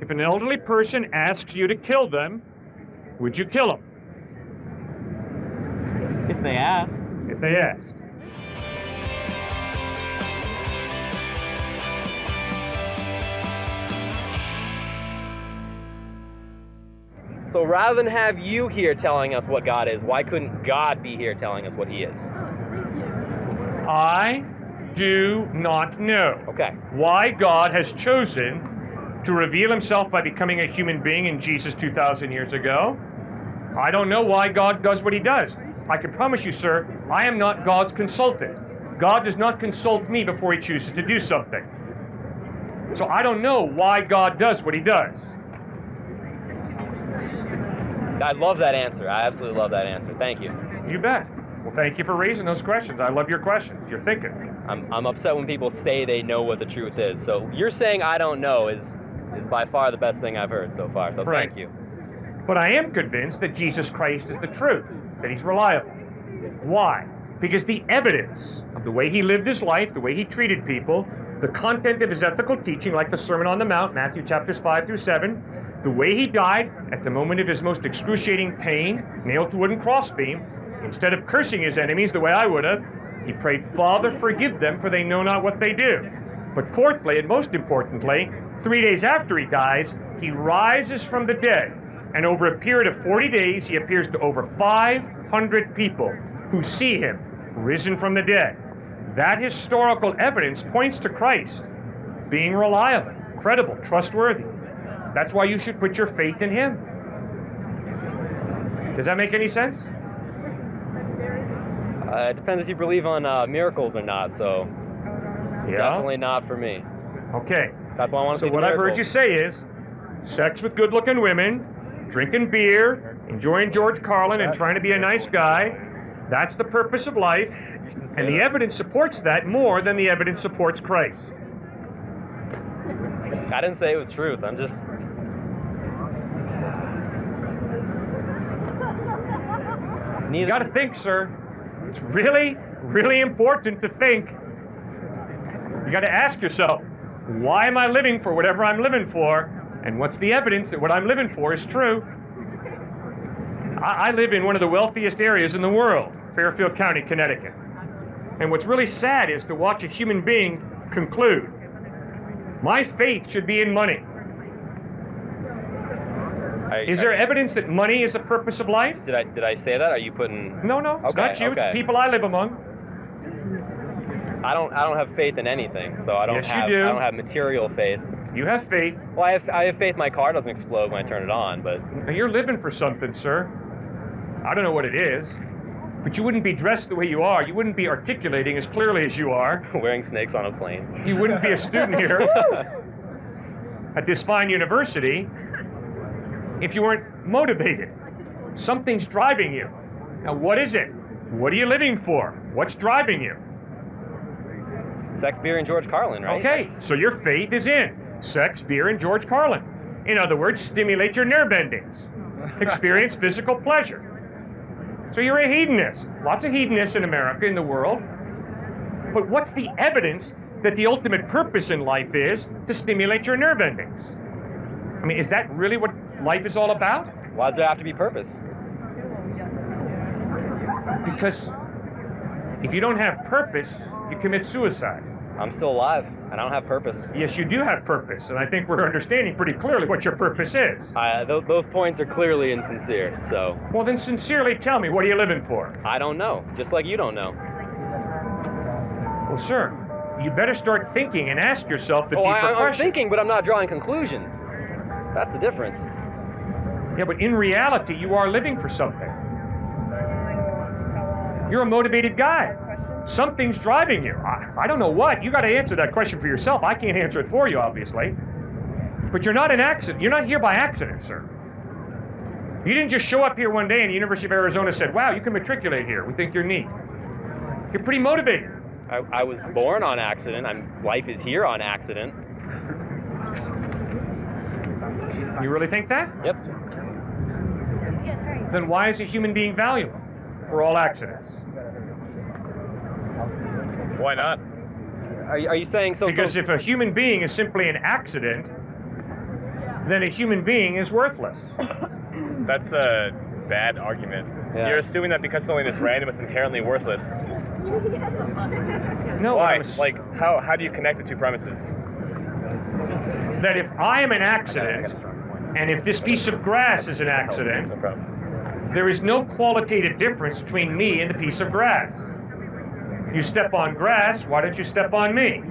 If an elderly person asks you to kill them, would you kill them? If they asked. If they asked. So rather than have you here telling us what God is, why couldn't God be here telling us what he is? I do not know Okay. why God has chosen to reveal himself by becoming a human being in Jesus 2,000 years ago. I don't know why God does what he does. I can promise you, sir, I am not God's consultant. God does not consult me before he chooses to do something. So I don't know why God does what he does. I love that answer. I absolutely love that answer. Thank you. You bet. Well, thank you for raising those questions. I love your questions. You're thinking. I'm upset when people say they know what the truth is. So you're saying I don't know is by far the best thing I've heard so far. So Right. Thank you. But I am convinced that Jesus Christ is the truth, that he's reliable. Why? Because the evidence of the way he lived his life, the way he treated people, the content of his ethical teaching, like the Sermon on the Mount, Matthew chapters 5 through 7, the way he died at the moment of his most excruciating pain, nailed to a wooden crossbeam, instead of cursing his enemies the way I would have, he prayed, "Father, forgive them, for they know not what they do." But fourthly, and most importantly, 3 days after he dies, he rises from the dead. And over a period of 40 days, he appears to over 500 people who see him risen from the dead. That historical evidence points to Christ being reliable, credible, trustworthy. That's why you should put your faith in him. Does that make any sense? It depends if you believe on miracles or not. So Yeah. definitely not for me. Okay. That's why I want to So see the what I've heard miracles. you say is sex with good-looking women, drinking beer, enjoying George Carlin, and trying to be a nice guy. That's the purpose of life. And the evidence supports that more than the evidence supports Christ. I didn't say it was truth. I'm just. You got to think, sir. It's really, really important to think. You got to ask yourself, why am I living for whatever I'm living for? And what's the evidence that what I'm living for is true? I live in one of the wealthiest areas in the world, Fairfield County, Connecticut. And what's really sad is to watch a human being conclude, my faith should be in money. Is there evidence that money is the purpose of life? Did I say that? Are you putting? No, it's Okay, not you. It's okay. the people I live among. I don't have faith in anything, so I don't Yes, you have. do. I don't have material faith. You have faith. Well, I have faith my car doesn't explode when I turn it on, but Now, you're living for something, sir. I don't know what it is, but you wouldn't be dressed the way you are. You wouldn't be articulating as clearly as you are. wearing snakes on a plane. You wouldn't be a student here at this fine university if you weren't motivated. Something's driving you. Now, what is it? What are you living for? What's driving you? Sex, beer, and George Carlin, right? Okay, so your faith is in sex, beer, and George Carlin. In other words, stimulate your nerve endings. Experience physical pleasure. So you're a hedonist. Lots of hedonists in America, in the world. But what's the evidence that the ultimate purpose in life is to stimulate your nerve endings? I mean, is that really what life is all about? Why does there have to be purpose? Because if you don't have purpose, you commit suicide. I'm still alive, and I don't have purpose. Yes, you do have purpose, and I think we're understanding pretty clearly what your purpose is. Those points are clearly insincere, so Well, then sincerely tell me, what are you living for? I don't know, just like you don't know. Well, sir, you better start thinking and ask yourself the deeper I'm question. thinking, but I'm not drawing conclusions. That's the difference. Yeah, but in reality, you are living for something. You're a motivated guy. Something's driving you. I don't know what. You got to answer that question for yourself. I can't answer it for you, obviously. But you're not an accident. You're not here by accident, sir. You didn't just show up here one day and the University of Arizona said, wow, you can matriculate here. We think you're neat. You're pretty motivated. I was born on accident. Life is here on accident. You really think that? Yep. Then why is a human being valuable for all accidents? Why not? Are you saying so? Because if a human being is simply an accident, then a human being is worthless. That's a bad argument. Yeah. You're assuming that because something is random, it's inherently worthless. No, Why? Like, how do you connect the two premises? that if I am an accident, and if this piece of grass is an accident, No problem. there is no qualitative difference between me and the piece of grass. You step on grass, why don't you step on me?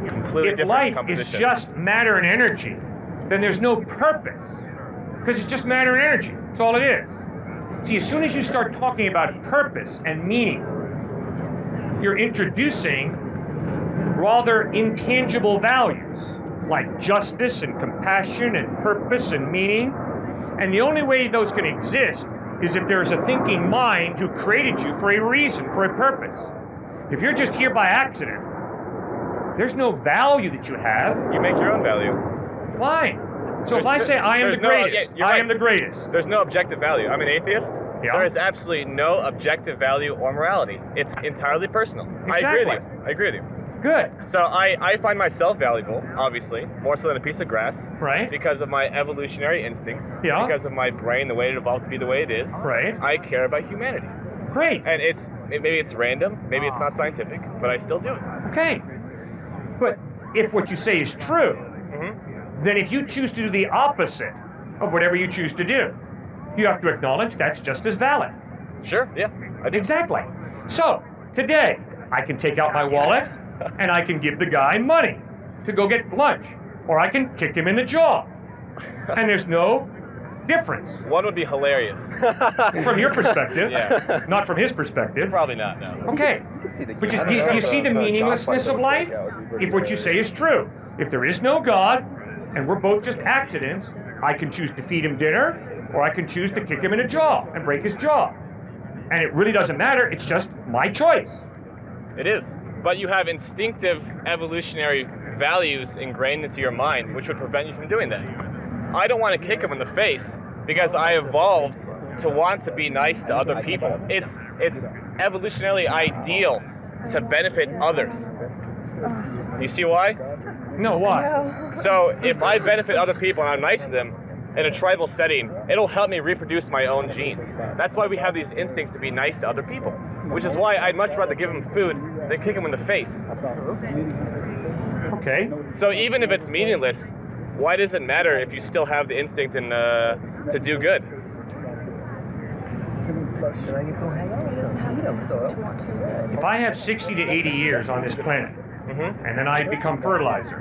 Completely If different life is composition. just matter and energy, then there's no purpose, because it's just matter and energy. That's all it is. See, as soon as you start talking about purpose and meaning, you're introducing rather intangible values like justice and compassion and purpose and meaning. And the only way those can exist is if there's a thinking mind who created you for a reason, for a purpose. If you're just here by accident, there's no value that you have. You make your own value. Fine. So if I say I am the greatest, you're I right. am the greatest. There's no objective value. I'm an atheist. Yeah. There is absolutely no objective value or morality. It's entirely personal. I agree with you. I agree with you. Good. So I find myself valuable, obviously, more so than a piece of grass. Right. Because of my evolutionary instincts. Yeah. Because of my brain, the way it evolved to be the way it is. Right. I care about humanity. Great. And maybe it's random, maybe it's not scientific, but I still do it. Okay. But if what you say is true, then if you choose to do the opposite of whatever you choose to do, you have to acknowledge that's just as valid. Sure, yeah, I do. Exactly. So, today, I can take out my wallet and I can give the guy money to go get lunch. Or I can kick him in the jaw. And there's no difference One would be hilarious. from your perspective, Yeah. not from his perspective. Probably not, no. Okay. Which is, do you see the meaninglessness of life? If what you say is true. If there is no God, and we're both just accidents, I can choose to feed him dinner, or I can choose to kick him in the jaw and break his jaw. And it really doesn't matter, it's just my choice. It is. But you have instinctive evolutionary values ingrained into your mind, which would prevent you from doing that. I don't want to kick him in the face because I evolved to want to be nice to other people. It's evolutionarily ideal to benefit others. Do you see why? No, why? So if I benefit other people and I'm nice to them in a tribal setting, it'll help me reproduce my own genes. That's why we have these instincts to be nice to other people, which is why I'd much rather give them food than kick them in the face. Okay. So even if it's meaningless, why does it matter if you still have the instinct and to do good? If I have 60 to 80 years on this planet, and then I become fertilizer,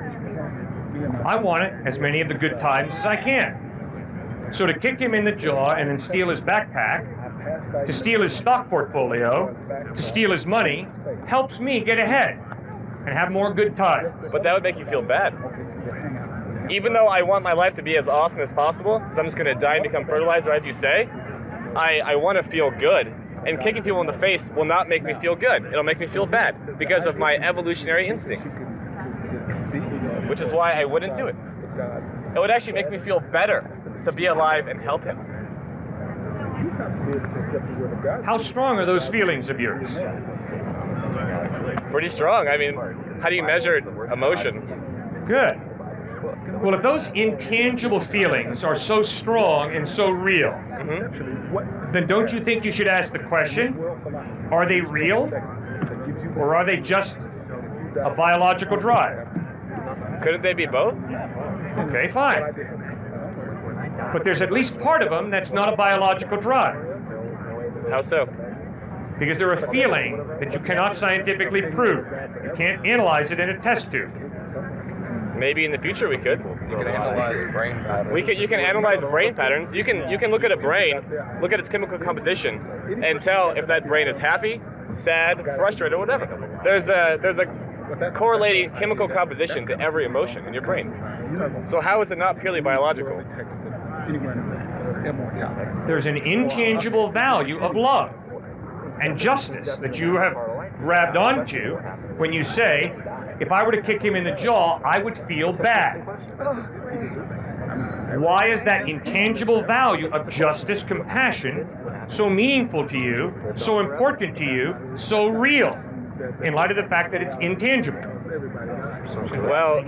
I want it as many of the good times as I can. So to kick him in the jaw and then steal his backpack, to steal his stock portfolio, to steal his money, helps me get ahead and have more good times. But that would make you feel bad. Even though I want my life to be as awesome as possible, because I'm just going to die and become fertilizer, as you say, I want to feel good. And kicking people in the face will not make me feel good. It'll make me feel bad because of my evolutionary instincts. Which is why I wouldn't do it. It would actually make me feel better to be alive and help him. How strong are those feelings of yours? Pretty strong. I mean, how do you measure emotion? Good. Well, if those intangible feelings are so strong and so real, then don't you think you should ask the question, are they real? Or are they just a biological drive? Couldn't they be both? Okay, fine. But there's at least part of them that's not a biological drive. How so? Because they're a feeling that you cannot scientifically prove. You can't analyze it in a test tube. Maybe in the future we could. You can analyze brain patterns. You can analyze brain patterns. You can look at a brain, look at its chemical composition, and tell if that brain is happy, sad, frustrated, or whatever. There's a correlating chemical composition to every emotion in your brain. So how is it not purely biological? There's an intangible value of love and justice that you have grabbed onto when you say, if I were to kick him in the jaw, I would feel bad. Why is that intangible value of justice, compassion, so meaningful to you, so important to you, so real, in light of the fact that it's intangible? Well,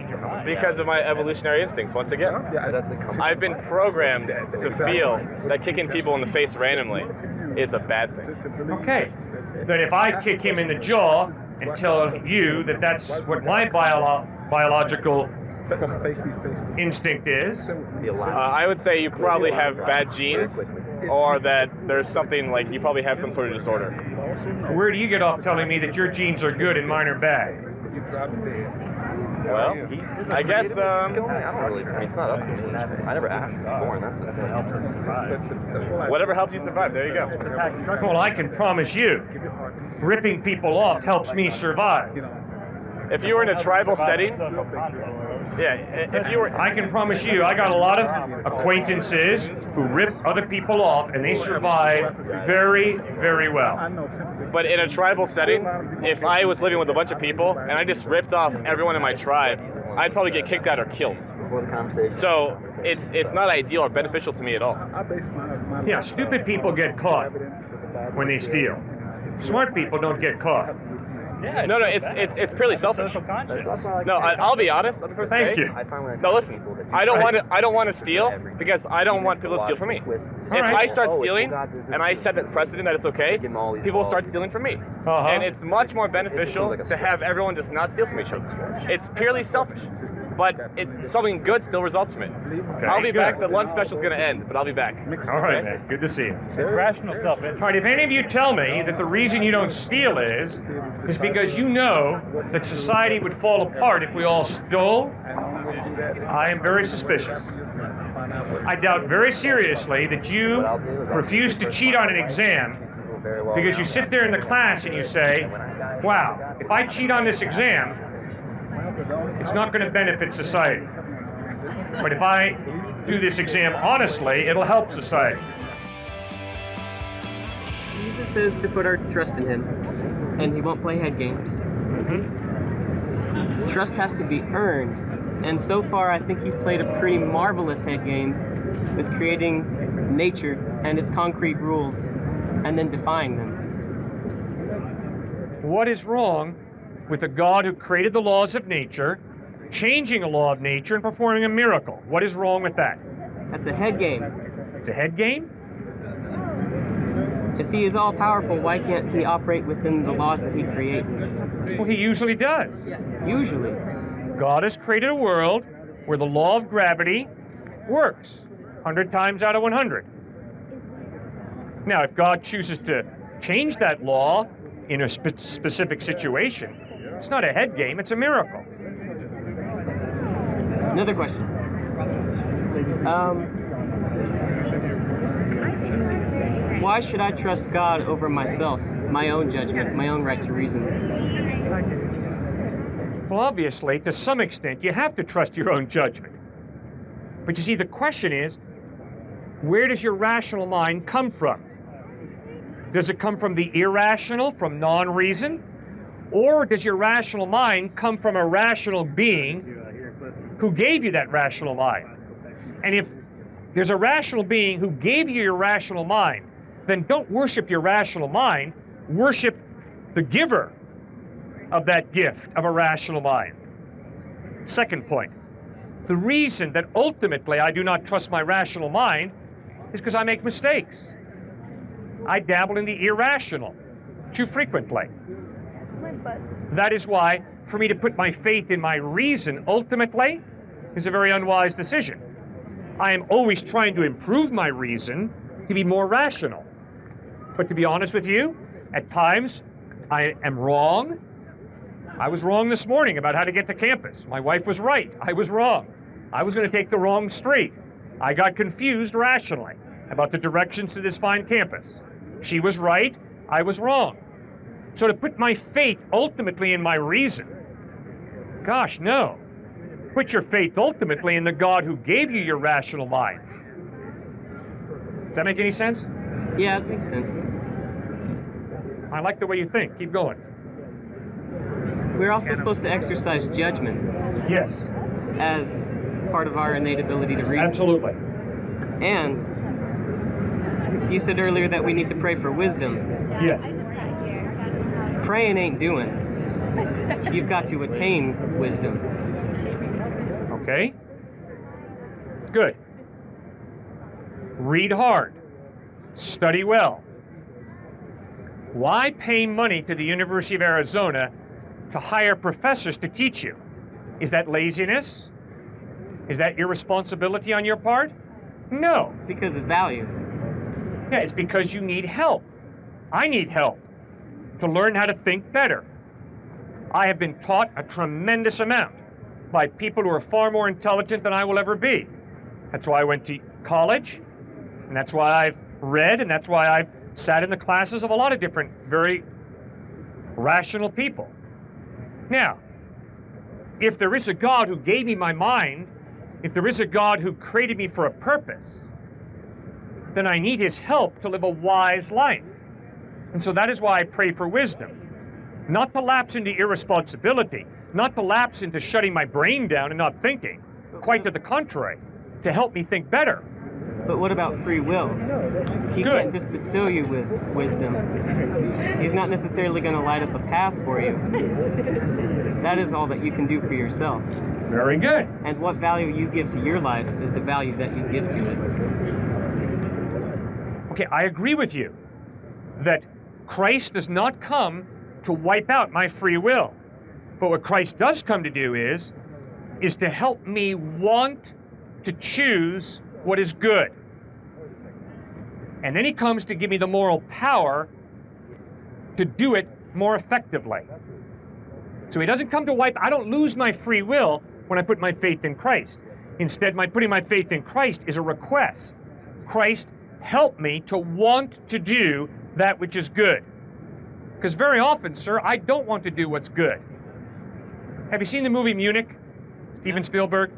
because of my evolutionary instincts, once again. I've been programmed to feel that kicking people in the face randomly is a bad thing. Okay. Then if I kick him in the jaw and tell you that that's what my biological instinct is, I would say you probably have bad genes, or that there's something like you probably have some sort of disorder. where do you get off telling me that your genes are good and mine are bad? Well, I guess, I don't really, it's not up to me. I never asked to be born, that's the thing. whatever helps you survive, there you go. Well, I can promise you, ripping people off helps me survive. If you were in a tribal setting, if you were... I can promise you, I got a lot of acquaintances who rip other people off and they survive very, very well. But in a tribal setting, if I was living with a bunch of people and I just ripped off everyone in my tribe, I'd probably get kicked out or killed. So it's not ideal or beneficial to me at all. Yeah, stupid people get caught when they steal. Smart people don't get caught. No, it's purely selfish. No, I'll be honest. I'll be first to Thank say, you. No, listen. I don't want to steal because I don't want people to steal from me. If I start stealing and I set the precedent that it's okay, people will start stealing from me. And it's much more beneficial to have everyone just not steal from each other. It's purely selfish, but something good still results from it. Okay, I'll be good. back. The lunch special's going to end, but I'll be back. All right, man. Good to see you. It's rational self-interest. All right, if any of you tell me that the reason you don't steal is because you know that society would fall apart if we all stole, I am very suspicious. I doubt very seriously that you refuse to cheat on an exam because you sit there in the class and you say, wow, if I cheat on this exam, it's not going to benefit society. But if I do this exam honestly, it'll help society. Jesus says to put our trust in him, and he won't play head games. Trust has to be earned, and so far I think he's played a pretty marvelous head game with creating nature and its concrete rules, and then defying them. What is wrong with the God who created the laws of nature, changing a law of nature and performing a miracle? What is wrong with that? That's a head game. It's a head game? If he is all-powerful, why can't he operate within the laws that he creates? Well, he usually does. Usually. God has created a world where the law of gravity works 100 times out of 100. Now, if God chooses to change that law in a specific situation, it's not a head game, it's a miracle. Another question. Why should I trust God over myself, my own judgment, my own right to reason? Well, obviously, to some extent, you have to trust your own judgment. But you see, the question is, where does your rational mind come from? Does it come from the irrational, from non-reason? Or does your rational mind come from a rational being who gave you that rational mind? And if there's a rational being who gave you your rational mind, then don't worship your rational mind, worship the giver of that gift of a rational mind. Second point, the reason that ultimately I do not trust my rational mind is because I make mistakes. I dabble in the irrational too frequently. That is why, for me to put my faith in my reason ultimately is a very unwise decision. I am always trying to improve my reason to be more rational. But to be honest with you, at times I am wrong. I was wrong this morning about how to get to campus. My wife was right. I was wrong. I was going to take the wrong street. I got confused rationally about the directions to this fine campus. She was right. I was wrong. So to put my faith ultimately in my reason, gosh, no. Put your faith ultimately in the God who gave you your rational mind. Does that make any sense? Yeah, it makes sense. I like the way you think. Keep going. We're also supposed to exercise judgment Yes, as part of our innate ability to reason. absolutely. And you said earlier that we need to pray for wisdom. Yes. Praying ain't doing. You've got to attain wisdom. Okay? Good. Read hard. Study well. Why pay money to the University of Arizona to hire professors to teach you? Is that laziness? Is that irresponsibility on your part? No. It's because of value. Yeah, it's because you need help. I need help to learn how to think better. I have been taught a tremendous amount by people who are far more intelligent than I will ever be. That's why I went to college, and that's why I've read, and that's why I've sat in the classes of a lot of different very rational people. Now, if there is a God who gave me my mind, if there is a God who created me for a purpose, then I need his help to live a wise life. And so that is why I pray for wisdom. Not to lapse into irresponsibility, not to lapse into shutting my brain down and not thinking. Quite to the contrary, to help me think better. But what about free will? He Good. can't just bestow you with wisdom. He's not necessarily going to light up a path for you. That is all that you can do for yourself. Very good. And what value you give to your life is the value that you give to it. Okay, I agree with you that Christ does not come to wipe out my free will. But what Christ does come to do is to help me want to choose what is good. And then he comes to give me the moral power to do it more effectively. So he doesn't come to wipe, I don't lose my free will when I put my faith in Christ. Instead, my putting my faith in Christ is a request. Christ, help me to want to do that which is good. Because very often, sir, I don't want to do what's good. Have you seen the movie Munich? Steven Spielberg?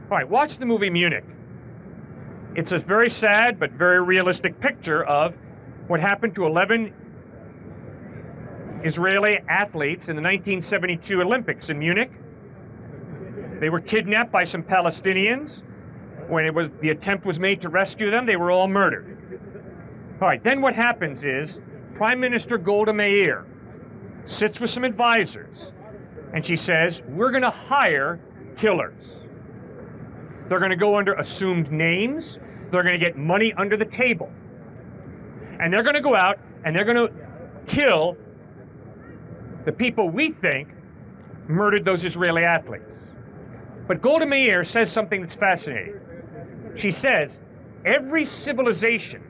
All right, watch the movie Munich. It's a very sad but very realistic picture of what happened to 11 Israeli athletes in the 1972 Olympics in Munich. They were kidnapped by some Palestinians. When the attempt was made to rescue them, they were all murdered. All right, then what happens is Prime Minister Golda Meir sits with some advisors, and she says, we're going to hire killers. They're going to go under assumed names. They're going to get money under the table. And they're going to go out and they're going to kill the people we think murdered those Israeli athletes. But Golda Meir says something that's fascinating. She says, every civilization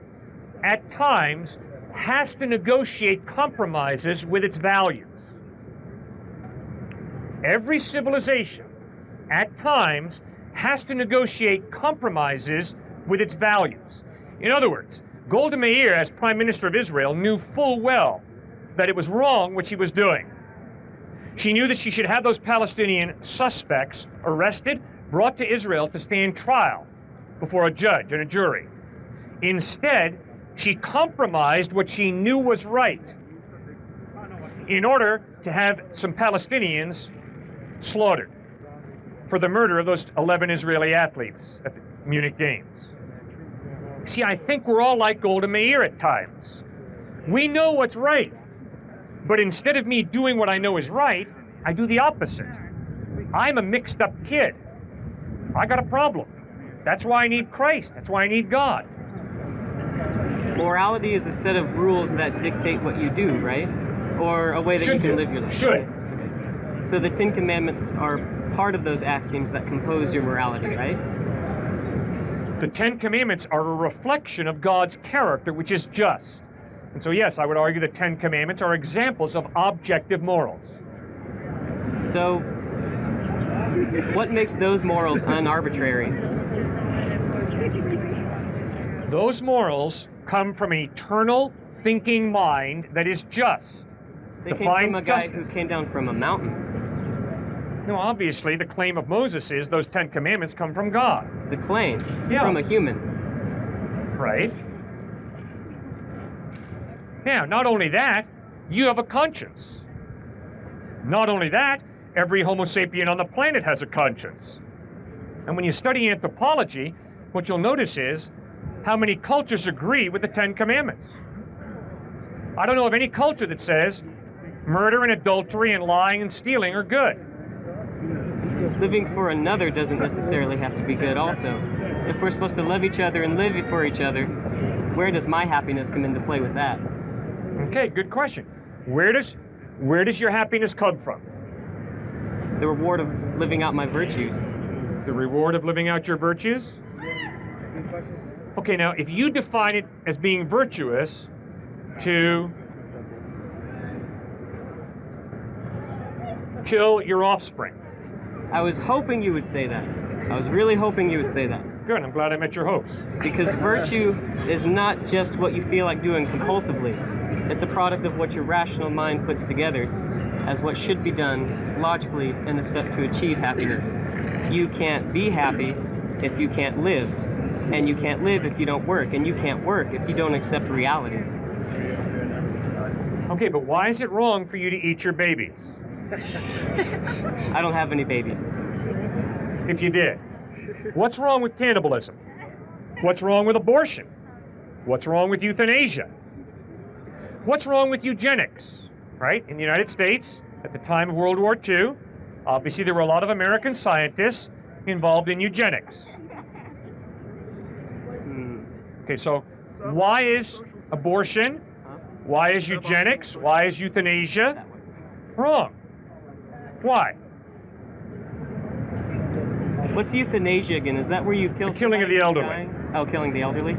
at times has to negotiate compromises with its values. Every civilization at times has to negotiate compromises with its values. In other words, Golda Meir, as Prime Minister of Israel, knew full well that it was wrong what she was doing. She knew that she should have those Palestinian suspects arrested, brought to Israel to stand trial before a judge and a jury. Instead, she compromised what she knew was right in order to have some Palestinians slaughtered for the murder of those 11 Israeli athletes at the Munich Games. See, I think we're all like Golda Meir at times. We know what's right, but instead of me doing what I know is right, I do the opposite. I'm a mixed up kid. I got a problem. That's why I need Christ. That's why I need God. Morality is a set of rules that dictate what you do, right? Or a way that you can live your life. Should. So the Ten Commandments are part of those axioms that compose your morality, right? The Ten Commandments are a reflection of God's character, which is just. And so, yes, I would argue the Ten Commandments are examples of objective morals. So, what makes those morals unarbitrary? Those morals come from an eternal thinking mind that is just. They came defines from a guy justice. who came down from a mountain. No, obviously, the claim of Moses is those Ten Commandments come from God. The claim Yeah. from a human. Right? Now, not only that, you have a conscience. Not only that, every Homo sapien on the planet has a conscience. And when you study anthropology, what you'll notice is how many cultures agree with the Ten Commandments. I don't know of any culture that says Murder and adultery and lying and stealing are good. Living for another doesn't necessarily have to be good also. If we're supposed to love each other and live for each other, where does my happiness come into play with that? Okay, good question. Where does your happiness come from? The reward of living out my virtues. The reward of living out your virtues? Okay, now if you define it as being virtuous to kill your offspring. I was hoping you would say that. I was really hoping you would say that. Good, I'm glad I met your hopes. Because virtue is not just what you feel like doing compulsively. It's a product of what your rational mind puts together as what should be done logically in a step to achieve happiness. You can't be happy if you can't live. And you can't live if you don't work. And you can't work if you don't accept reality. Okay, but why is it wrong for you to eat your babies? I don't have any babies. If you did. What's wrong with cannibalism? What's wrong with abortion? What's wrong with euthanasia? What's wrong with eugenics? Right? In the United States, at the time of World War II, obviously there were a lot of American scientists involved in eugenics. Okay, so why is abortion, why is eugenics, why is euthanasia wrong? Why? What's euthanasia again? Is that where you kill The killing of the somebody elderly. who's dying? Oh, killing the elderly?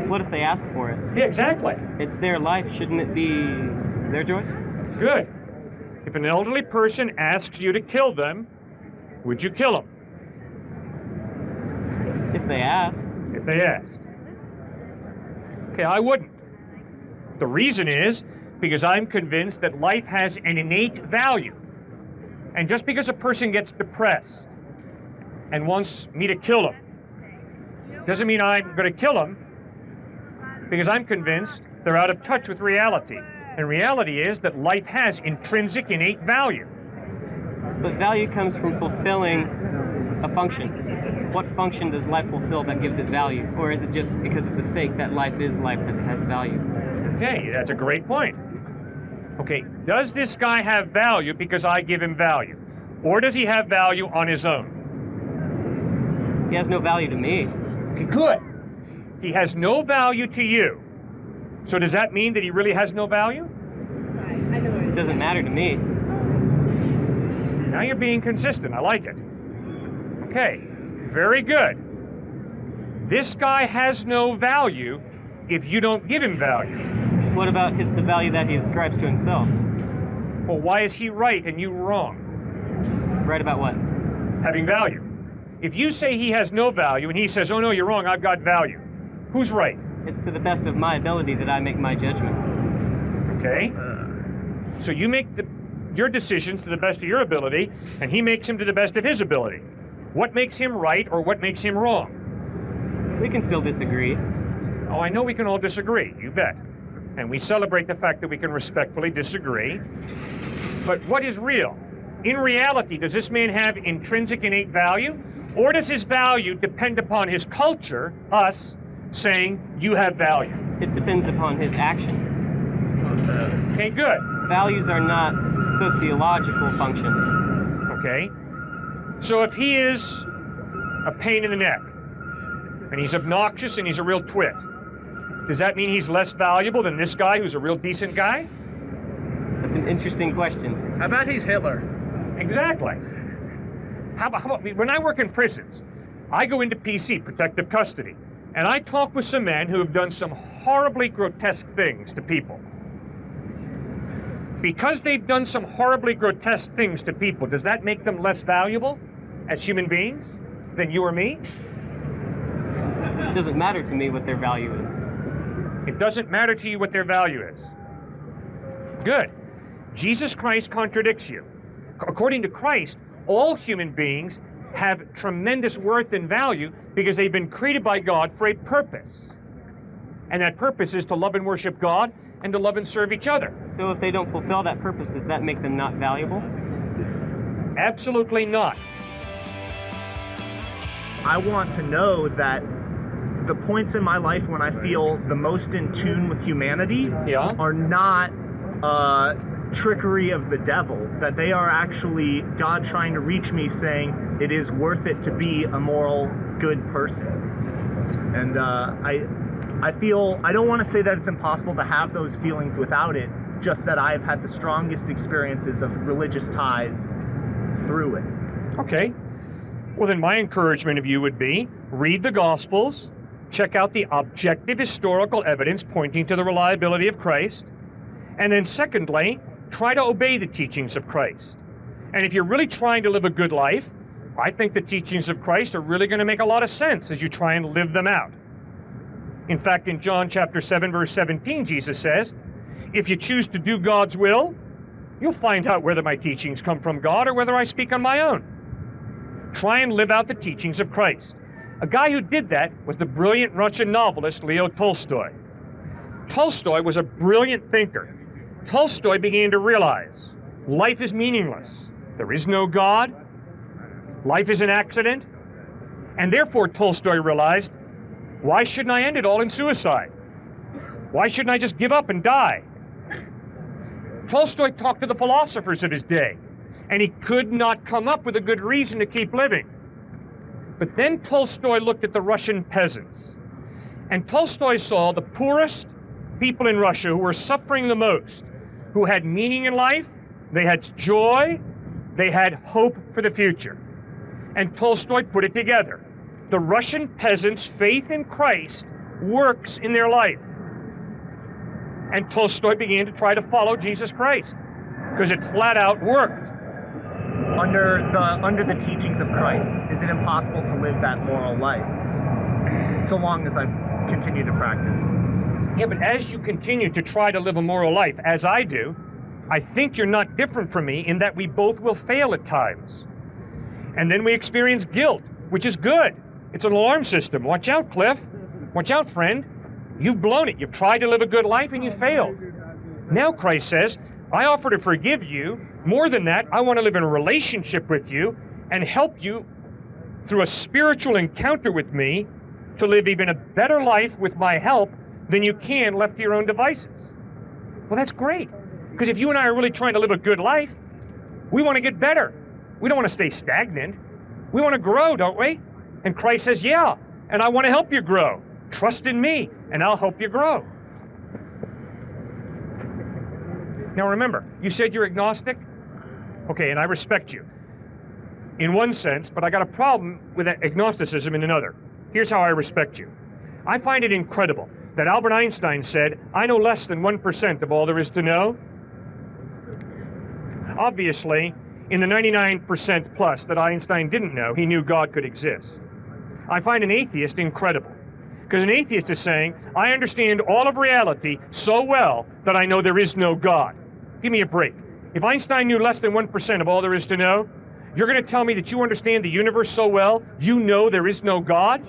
What if they ask for it? Yeah, exactly. It's their life. Shouldn't it be their choice? Good. If an elderly person asks you to kill them, would you kill them? If they asked. If they asked. Okay, I wouldn't. The reason is because I'm convinced that life has an innate value. And just because a person gets depressed and wants me to kill him doesn't mean I'm going to kill him, because I'm convinced they're out of touch with reality. And reality is that life has intrinsic innate value. But value comes from fulfilling a function. What function does life fulfill that gives it value? Or is it just because of the sake that life is life that it has value? Okay, that's a great point. Okay, does this guy have value because I give him value? Or does he have value on his own? He has no value to me. Okay, good. He has no value to you. So does that mean that he really has no value? It doesn't matter to me. Now you're being consistent. I like it. Okay, very good. This guy has no value if you don't give him value. What about the value that he ascribes to himself? Well, why is he right and you wrong? Right about what? Having value. If you say he has no value and he says, oh no, you're wrong, I've got value, who's right? It's to the best of my ability that I make my judgments. Okay. So you make your decisions to the best of your ability, and he makes them to the best of his ability. What makes him right or what makes him wrong? We can still disagree. Oh, I know we can all disagree, you bet. And we celebrate the fact that we can respectfully disagree. But what is real? In reality, does this man have intrinsic innate value? Or does his value depend upon his culture, us, saying, you have value? It depends upon his actions. Okay, good. Values are not sociological functions. Okay. So if he is a pain in the neck, and he's obnoxious and he's a real twit, does that mean he's less valuable than this guy who's a real decent guy? That's an interesting question. How about he's Hitler? Exactly. How about when I work in prisons, I go into PC, protective custody, and I talk with some men who have done some horribly grotesque things to people. Because they've done some horribly grotesque things to people, does that make them less valuable as human beings than you or me? It doesn't matter to me what their value is. It doesn't matter to you what their value is. Good. Jesus Christ contradicts you. According to Christ, all human beings have tremendous worth and value because they've been created by God for a purpose. And that purpose is to love and worship God and to love and serve each other. So if they don't fulfill that purpose, does that make them not valuable? Absolutely not. I want to know that the points in my life when I feel the most in tune with humanity Yeah. are not trickery of the devil, that they are actually God trying to reach me saying it is worth it to be a moral, good person. And I feel, I don't want to say that it's impossible to have those feelings without it, just that I've had the strongest experiences of religious ties through it. Okay. Well, then my encouragement of you would be read the Gospels, check out the objective historical evidence pointing to the reliability of Christ, and then secondly, try to obey the teachings of Christ. And if you're really trying to live a good life, I think the teachings of Christ are really going to make a lot of sense as you try and live them out. In fact, in John chapter 7, verse 17, Jesus says, if you choose to do God's will, you'll find out whether my teachings come from God or whether I speak on my own. Try and live out the teachings of Christ. A guy who did that was the brilliant Russian novelist Leo Tolstoy. Tolstoy was a brilliant thinker. Tolstoy began to realize life is meaningless. There is no God. Life is an accident. And therefore, Tolstoy realized, why shouldn't I end it all in suicide? Why shouldn't I just give up and die? Tolstoy talked to the philosophers of his day, and he could not come up with a good reason to keep living. But then Tolstoy looked at the Russian peasants, and Tolstoy saw the poorest people in Russia who were suffering the most, who had meaning in life, they had joy, they had hope for the future. And Tolstoy put it together. The Russian peasants' faith in Christ works in their life. And Tolstoy began to try to follow Jesus Christ, because it flat out worked. Under the teachings of Christ, is it impossible to live that moral life so long as I continue to practice? Yeah, but as you continue to try to live a moral life, as I do, I think you're not different from me in that we both will fail at times. And then we experience guilt, which is good. It's an alarm system. Watch out, Cliff. Watch out, friend. You've blown it. You've tried to live a good life and you failed. Now Christ says, I offer to forgive you. More than that, I want to live in a relationship with you and help you through a spiritual encounter with me to live even a better life with my help than you can left to your own devices. Well, that's great. Because if you and I are really trying to live a good life, we want to get better. We don't want to stay stagnant. We want to grow, don't we? And Christ says, yeah, and I want to help you grow. Trust in me, and I'll help you grow. Now remember, you said you're agnostic? Okay, and I respect you in one sense, but I got a problem with agnosticism in another. Here's how I respect you. I find it incredible that Albert Einstein said, I know less than 1% of all there is to know. Obviously, in the 99% plus that Einstein didn't know, he knew God could exist. I find an atheist incredible, because an atheist is saying, I understand all of reality so well that I know there is no God. Give me a break. If Einstein knew less than 1% of all there is to know, you're going to tell me that you understand the universe so well, you know there is no God?